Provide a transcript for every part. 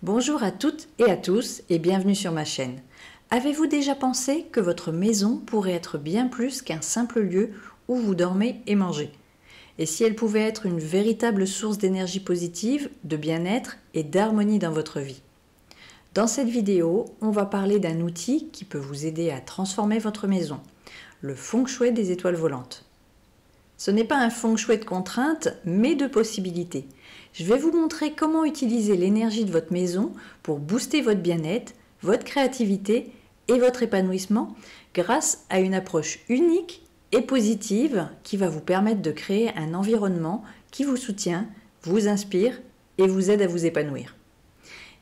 Bonjour à toutes et à tous et bienvenue sur ma chaîne. Avez-vous déjà pensé que votre maison pourrait être bien plus qu'un simple lieu où vous dormez et mangez? Et si elle pouvait être une véritable source d'énergie positive, de bien-être et d'harmonie dans votre vie? Dans cette vidéo, on va parler d'un outil qui peut vous aider à transformer votre maison, le feng shui des étoiles volantes. Ce n'est pas un feng shui de contraintes, mais de possibilités. Je vais vous montrer comment utiliser l'énergie de votre maison pour booster votre bien-être, votre créativité et votre épanouissement grâce à une approche unique et positive qui va vous permettre de créer un environnement qui vous soutient, vous inspire et vous aide à vous épanouir.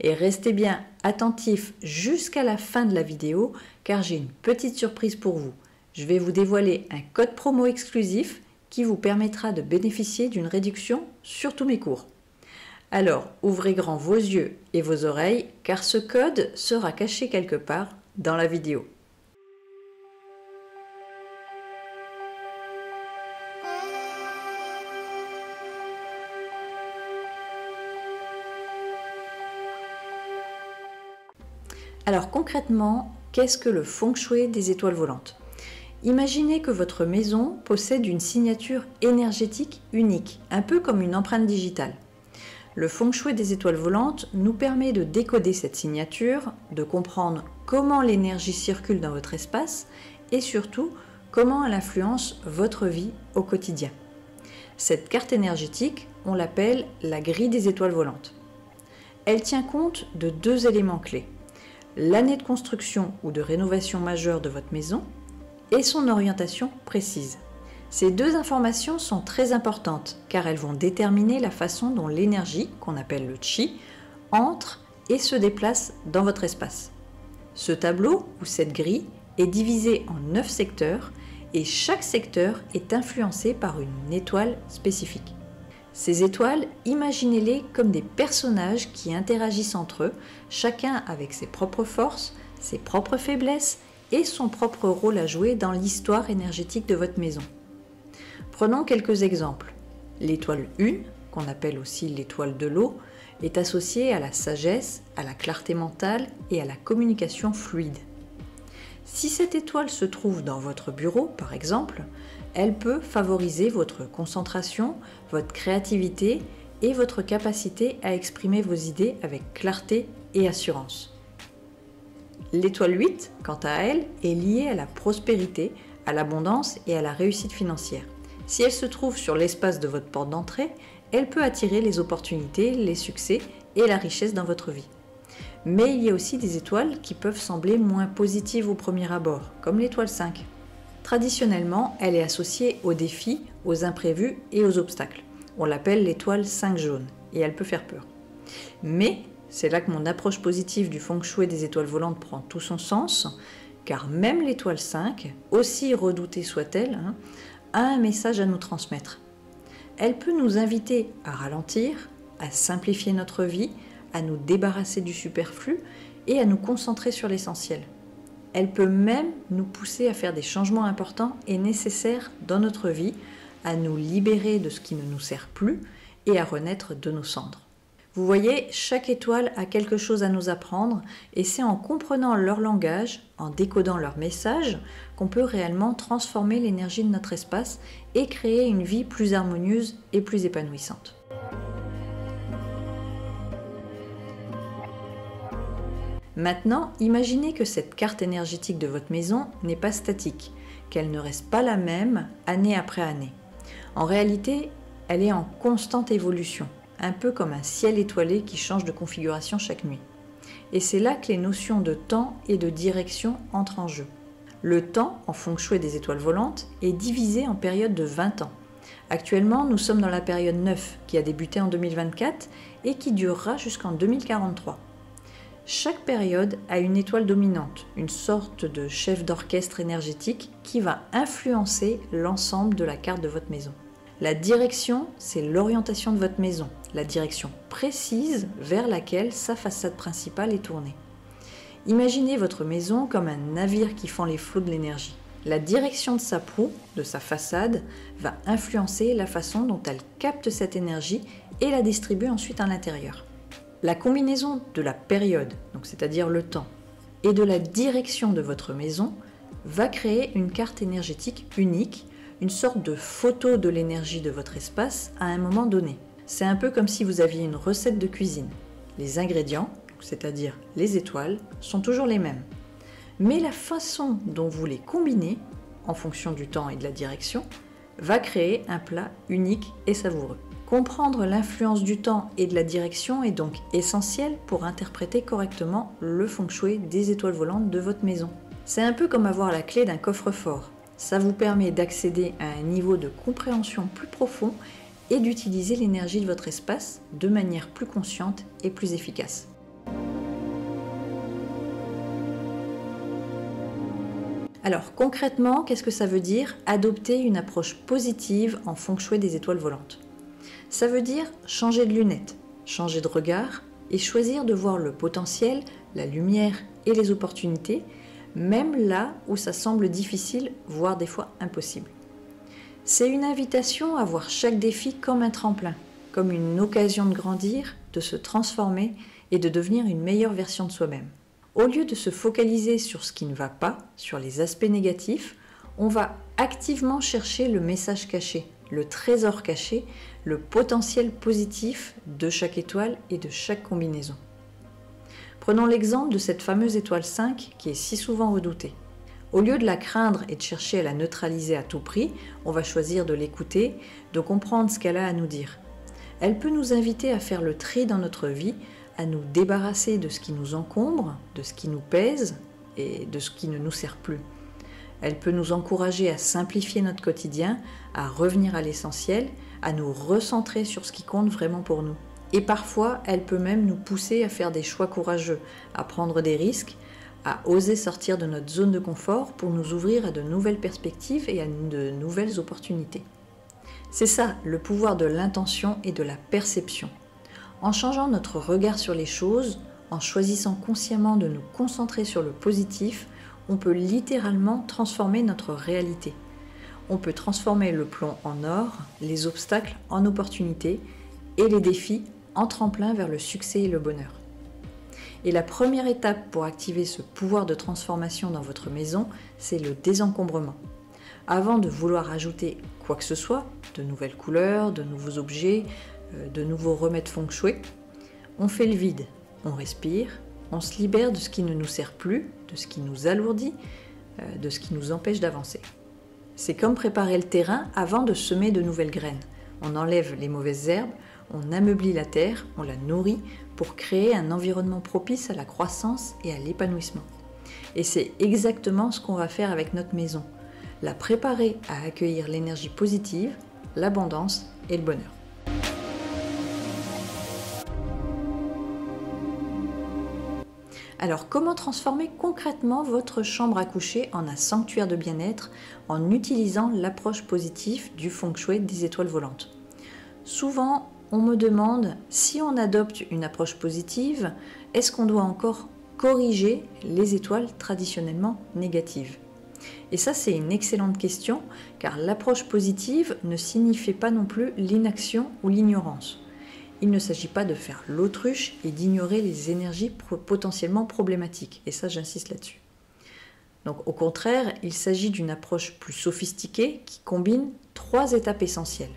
Et restez bien attentifs jusqu'à la fin de la vidéo car j'ai une petite surprise pour vous. Je vais vous dévoiler un code promo exclusif qui vous permettra de bénéficier d'une réduction sur tous mes cours. Alors, ouvrez grand vos yeux et vos oreilles, car ce code sera caché quelque part dans la vidéo. Alors concrètement, qu'est-ce que le feng shui des étoiles volantes ? Imaginez que votre maison possède une signature énergétique unique, un peu comme une empreinte digitale. Le feng shui des étoiles volantes nous permet de décoder cette signature, de comprendre comment l'énergie circule dans votre espace et surtout comment elle influence votre vie au quotidien. Cette carte énergétique, on l'appelle la grille des étoiles volantes. Elle tient compte de deux éléments clés: l'année de construction ou de rénovation majeure de votre maison et son orientation précise. Ces deux informations sont très importantes car elles vont déterminer la façon dont l'énergie, qu'on appelle le chi, entre et se déplace dans votre espace. Ce tableau ou cette grille est divisé en 9 secteurs et chaque secteur est influencé par une étoile spécifique. Ces étoiles, imaginez-les comme des personnages qui interagissent entre eux, chacun avec ses propres forces, ses propres faiblesses et son propre rôle à jouer dans l'histoire énergétique de votre maison. Prenons quelques exemples. L'étoile 1, qu'on appelle aussi l'étoile de l'eau, est associée à la sagesse, à la clarté mentale et à la communication fluide. Si cette étoile se trouve dans votre bureau, par exemple, elle peut favoriser votre concentration, votre créativité et votre capacité à exprimer vos idées avec clarté et assurance. L'étoile 8, quant à elle, est liée à la prospérité, à l'abondance et à la réussite financière. Si elle se trouve sur l'espace de votre porte d'entrée, elle peut attirer les opportunités, les succès et la richesse dans votre vie. Mais il y a aussi des étoiles qui peuvent sembler moins positives au premier abord, comme l'étoile 5. Traditionnellement, elle est associée aux défis, aux imprévus et aux obstacles. On l'appelle l'étoile 5 jaune et elle peut faire peur. Mais c'est là que mon approche positive du feng shui des étoiles volantes prend tout son sens, car même l'étoile 5, aussi redoutée soit-elle, a un message à nous transmettre. Elle peut nous inviter à ralentir, à simplifier notre vie, à nous débarrasser du superflu et à nous concentrer sur l'essentiel. Elle peut même nous pousser à faire des changements importants et nécessaires dans notre vie, à nous libérer de ce qui ne nous sert plus et à renaître de nos cendres. Vous voyez, chaque étoile a quelque chose à nous apprendre et c'est en comprenant leur langage, en décodant leur message, qu'on peut réellement transformer l'énergie de notre espace et créer une vie plus harmonieuse et plus épanouissante. Maintenant, imaginez que cette carte énergétique de votre maison n'est pas statique, qu'elle ne reste pas la même année après année. En réalité, elle est en constante évolution, un peu comme un ciel étoilé qui change de configuration chaque nuit. Et c'est là que les notions de temps et de direction entrent en jeu. Le temps, en feng shui des étoiles volantes, est divisé en périodes de 20 ans. Actuellement, nous sommes dans la période 9 qui a débuté en 2024 et qui durera jusqu'en 2043. Chaque période a une étoile dominante, une sorte de chef d'orchestre énergétique qui va influencer l'ensemble de la carte de votre maison. La direction, c'est l'orientation de votre maison, la direction précise vers laquelle sa façade principale est tournée. Imaginez votre maison comme un navire qui fend les flots de l'énergie. La direction de sa proue, de sa façade, va influencer la façon dont elle capte cette énergie et la distribue ensuite à l'intérieur. La combinaison de la période, donc c'est-à-dire le temps, et de la direction de votre maison va créer une carte énergétique unique, une sorte de photo de l'énergie de votre espace à un moment donné. C'est un peu comme si vous aviez une recette de cuisine. Les ingrédients, c'est-à-dire les étoiles, sont toujours les mêmes. Mais la façon dont vous les combinez, en fonction du temps et de la direction, va créer un plat unique et savoureux. Comprendre l'influence du temps et de la direction est donc essentiel pour interpréter correctement le feng shui des étoiles volantes de votre maison. C'est un peu comme avoir la clé d'un coffre-fort. Ça vous permet d'accéder à un niveau de compréhension plus profond et d'utiliser l'énergie de votre espace de manière plus consciente et plus efficace. Alors concrètement, qu'est-ce que ça veut dire adopter une approche positive en feng shui des étoiles volantes? Ça veut dire changer de lunettes, changer de regard et choisir de voir le potentiel, la lumière et les opportunités, même là où ça semble difficile, voire des fois impossible. C'est une invitation à voir chaque défi comme un tremplin, comme une occasion de grandir, de se transformer et de devenir une meilleure version de soi-même. Au lieu de se focaliser sur ce qui ne va pas, sur les aspects négatifs, on va activement chercher le message caché, le trésor caché, le potentiel positif de chaque étoile et de chaque combinaison. Prenons l'exemple de cette fameuse étoile 5 qui est si souvent redoutée. Au lieu de la craindre et de chercher à la neutraliser à tout prix, on va choisir de l'écouter, de comprendre ce qu'elle a à nous dire. Elle peut nous inviter à faire le tri dans notre vie, à nous débarrasser de ce qui nous encombre, de ce qui nous pèse et de ce qui ne nous sert plus. Elle peut nous encourager à simplifier notre quotidien, à revenir à l'essentiel, à nous recentrer sur ce qui compte vraiment pour nous. Et parfois, elle peut même nous pousser à faire des choix courageux, à prendre des risques, à oser sortir de notre zone de confort pour nous ouvrir à de nouvelles perspectives et à de nouvelles opportunités. C'est ça, le pouvoir de l'intention et de la perception. En changeant notre regard sur les choses, en choisissant consciemment de nous concentrer sur le positif, on peut littéralement transformer notre réalité. On peut transformer le plomb en or, les obstacles en opportunités et les défis en tremplin vers le succès et le bonheur. Et la première étape pour activer ce pouvoir de transformation dans votre maison, c'est le désencombrement. Avant de vouloir ajouter quoi que ce soit, de nouvelles couleurs, de nouveaux objets, de nouveaux remèdes feng shui, on fait le vide, on respire, on se libère de ce qui ne nous sert plus, de ce qui nous alourdit, de ce qui nous empêche d'avancer. C'est comme préparer le terrain avant de semer de nouvelles graines. On enlève les mauvaises herbes, on ameublit la terre, on la nourrit pour créer un environnement propice à la croissance et à l'épanouissement. Et c'est exactement ce qu'on va faire avec notre maison, la préparer à accueillir l'énergie positive, l'abondance et le bonheur. Alors, comment transformer concrètement votre chambre à coucher en un sanctuaire de bien-être en utilisant l'approche positive du feng shui des étoiles volantes? Souvent, on me demande si on adopte une approche positive, est-ce qu'on doit encore corriger les étoiles traditionnellement négatives? Et ça, c'est une excellente question, car l'approche positive ne signifie pas non plus l'inaction ou l'ignorance. Il ne s'agit pas de faire l'autruche et d'ignorer les énergies potentiellement problématiques. Et ça, j'insiste là-dessus. Donc, au contraire, il s'agit d'une approche plus sophistiquée qui combine 3 étapes essentielles.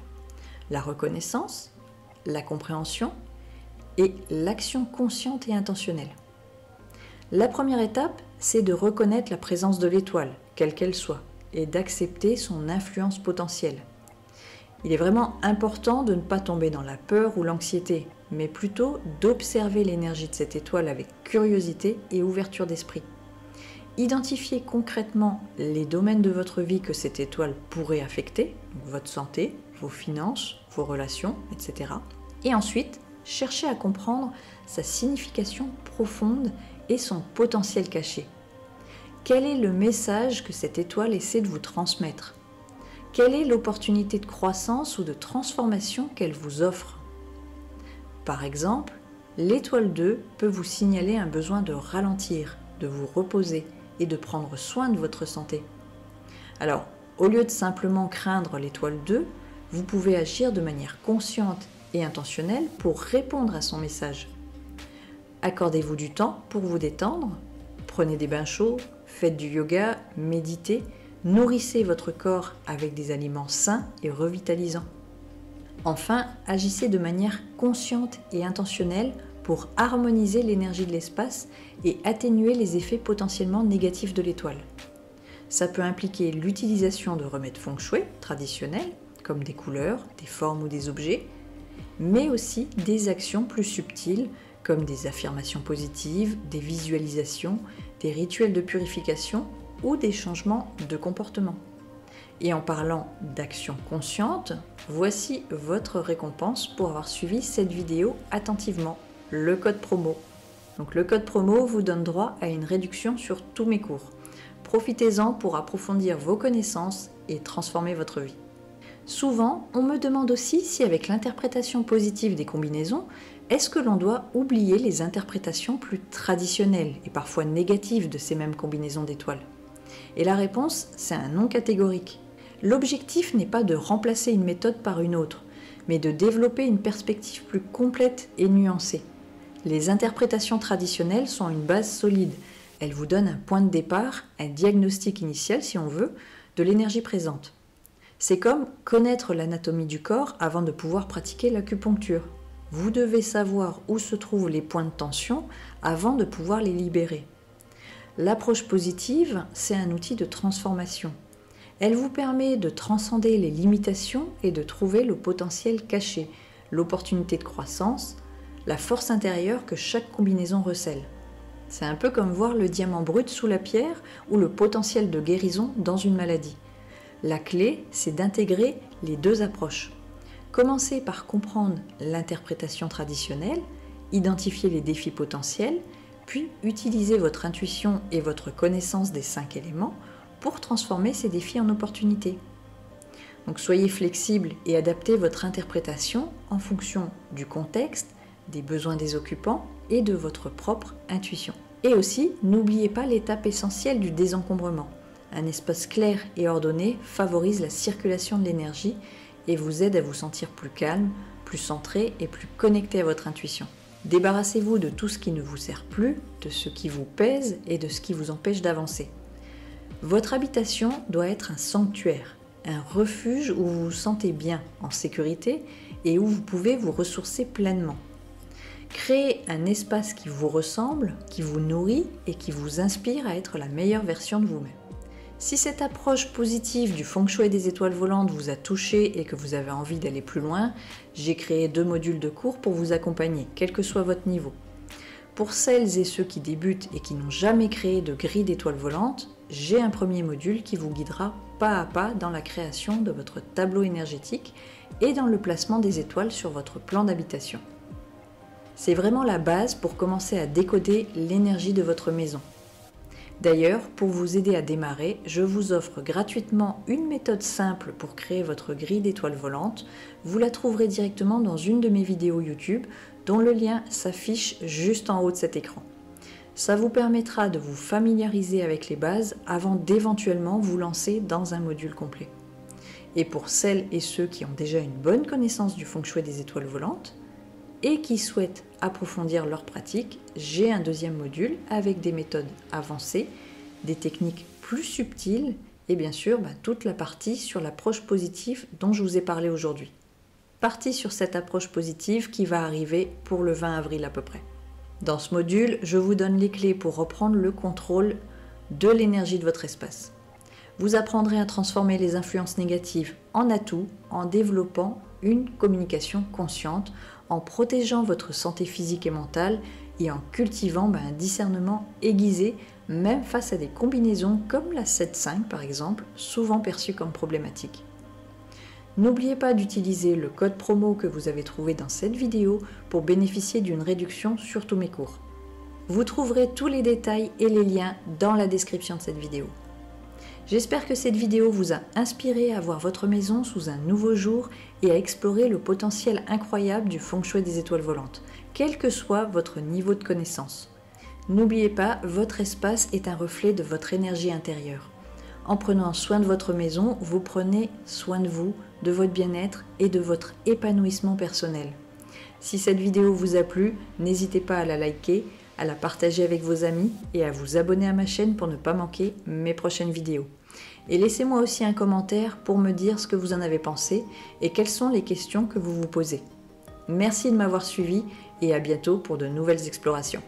La reconnaissance, la compréhension et l'action consciente et intentionnelle. La première étape, c'est de reconnaître la présence de l'étoile, quelle qu'elle soit, et d'accepter son influence potentielle. Il est vraiment important de ne pas tomber dans la peur ou l'anxiété, mais plutôt d'observer l'énergie de cette étoile avec curiosité et ouverture d'esprit. Identifiez concrètement les domaines de votre vie que cette étoile pourrait affecter, donc votre santé, vos finances, vos relations, etc. Et ensuite, cherchez à comprendre sa signification profonde et son potentiel caché. Quel est le message que cette étoile essaie de vous transmettre ? Quelle est l'opportunité de croissance ou de transformation qu'elle vous offre? Par exemple, l'étoile 2 peut vous signaler un besoin de ralentir, de vous reposer et de prendre soin de votre santé. Alors, au lieu de simplement craindre l'étoile 2, vous pouvez agir de manière consciente et intentionnelle pour répondre à son message. Accordez-vous du temps pour vous détendre, prenez des bains chauds, faites du yoga, méditez, nourrissez votre corps avec des aliments sains et revitalisants. Enfin, agissez de manière consciente et intentionnelle pour harmoniser l'énergie de l'espace et atténuer les effets potentiellement négatifs de l'étoile. Ça peut impliquer l'utilisation de remèdes feng shui traditionnels, comme des couleurs, des formes ou des objets, mais aussi des actions plus subtiles, comme des affirmations positives, des visualisations, des rituels de purification ou des changements de comportement. Et en parlant d'actions conscientes, voici votre récompense pour avoir suivi cette vidéo attentivement, le code promo. Donc le code promo vous donne droit à une réduction sur tous mes cours. Profitez-en pour approfondir vos connaissances et transformer votre vie. Souvent, on me demande aussi si avec l'interprétation positive des combinaisons, est-ce que l'on doit oublier les interprétations plus traditionnelles et parfois négatives de ces mêmes combinaisons d'étoiles? Et la réponse, c'est un non catégorique. L'objectif n'est pas de remplacer une méthode par une autre, mais de développer une perspective plus complète et nuancée. Les interprétations traditionnelles sont une base solide. Elles vous donnent un point de départ, un diagnostic initial si on veut, de l'énergie présente. C'est comme connaître l'anatomie du corps avant de pouvoir pratiquer l'acupuncture. Vous devez savoir où se trouvent les points de tension avant de pouvoir les libérer. L'approche positive, c'est un outil de transformation. Elle vous permet de transcender les limitations et de trouver le potentiel caché, l'opportunité de croissance, la force intérieure que chaque combinaison recèle. C'est un peu comme voir le diamant brut sous la pierre ou le potentiel de guérison dans une maladie. La clé, c'est d'intégrer les deux approches. Commencez par comprendre l'interprétation traditionnelle, identifier les défis potentiels, puis utilisez votre intuition et votre connaissance des 5 éléments pour transformer ces défis en opportunités. Donc soyez flexible et adaptez votre interprétation en fonction du contexte, des besoins des occupants et de votre propre intuition. Et aussi, n'oubliez pas l'étape essentielle du désencombrement. Un espace clair et ordonné favorise la circulation de l'énergie et vous aide à vous sentir plus calme, plus centré et plus connecté à votre intuition. Débarrassez-vous de tout ce qui ne vous sert plus, de ce qui vous pèse et de ce qui vous empêche d'avancer. Votre habitation doit être un sanctuaire, un refuge où vous vous sentez bien, en sécurité et où vous pouvez vous ressourcer pleinement. Créez un espace qui vous ressemble, qui vous nourrit et qui vous inspire à être la meilleure version de vous-même. Si cette approche positive du feng shui des étoiles volantes vous a touché et que vous avez envie d'aller plus loin, j'ai créé 2 modules de cours pour vous accompagner, quel que soit votre niveau. Pour celles et ceux qui débutent et qui n'ont jamais créé de grille d'étoiles volantes, j'ai un premier module qui vous guidera pas à pas dans la création de votre tableau énergétique et dans le placement des étoiles sur votre plan d'habitation. C'est vraiment la base pour commencer à décoder l'énergie de votre maison. D'ailleurs, pour vous aider à démarrer, je vous offre gratuitement une méthode simple pour créer votre grille d'étoiles volantes. Vous la trouverez directement dans une de mes vidéos YouTube, dont le lien s'affiche juste en haut de cet écran. Ça vous permettra de vous familiariser avec les bases avant d'éventuellement vous lancer dans un module complet. Et pour celles et ceux qui ont déjà une bonne connaissance du feng shui des étoiles volantes, et qui souhaitent approfondir leur pratique, j'ai un 2e module avec des méthodes avancées, des techniques plus subtiles et bien sûr toute la partie sur l'approche positive dont je vous ai parlé aujourd'hui. Partie sur cette approche positive qui va arriver pour le 20 avril à peu près. Dans ce module, je vous donne les clés pour reprendre le contrôle de l'énergie de votre espace. Vous apprendrez à transformer les influences négatives en atouts en développant une communication consciente, en protégeant votre santé physique et mentale et en cultivant un discernement aiguisé même face à des combinaisons comme la 7-5 par exemple, souvent perçues comme problématiques. N'oubliez pas d'utiliser le code promo que vous avez trouvé dans cette vidéo pour bénéficier d'une réduction sur tous mes cours. Vous trouverez tous les détails et les liens dans la description de cette vidéo. J'espère que cette vidéo vous a inspiré à voir votre maison sous un nouveau jour et à explorer le potentiel incroyable du feng shui des étoiles volantes, quel que soit votre niveau de connaissance. N'oubliez pas, votre espace est un reflet de votre énergie intérieure. En prenant soin de votre maison, vous prenez soin de vous, de votre bien-être et de votre épanouissement personnel. Si cette vidéo vous a plu, n'hésitez pas à la liker, à la partager avec vos amis et à vous abonner à ma chaîne pour ne pas manquer mes prochaines vidéos. Et laissez-moi aussi un commentaire pour me dire ce que vous en avez pensé et quelles sont les questions que vous vous posez. Merci de m'avoir suivi et à bientôt pour de nouvelles explorations.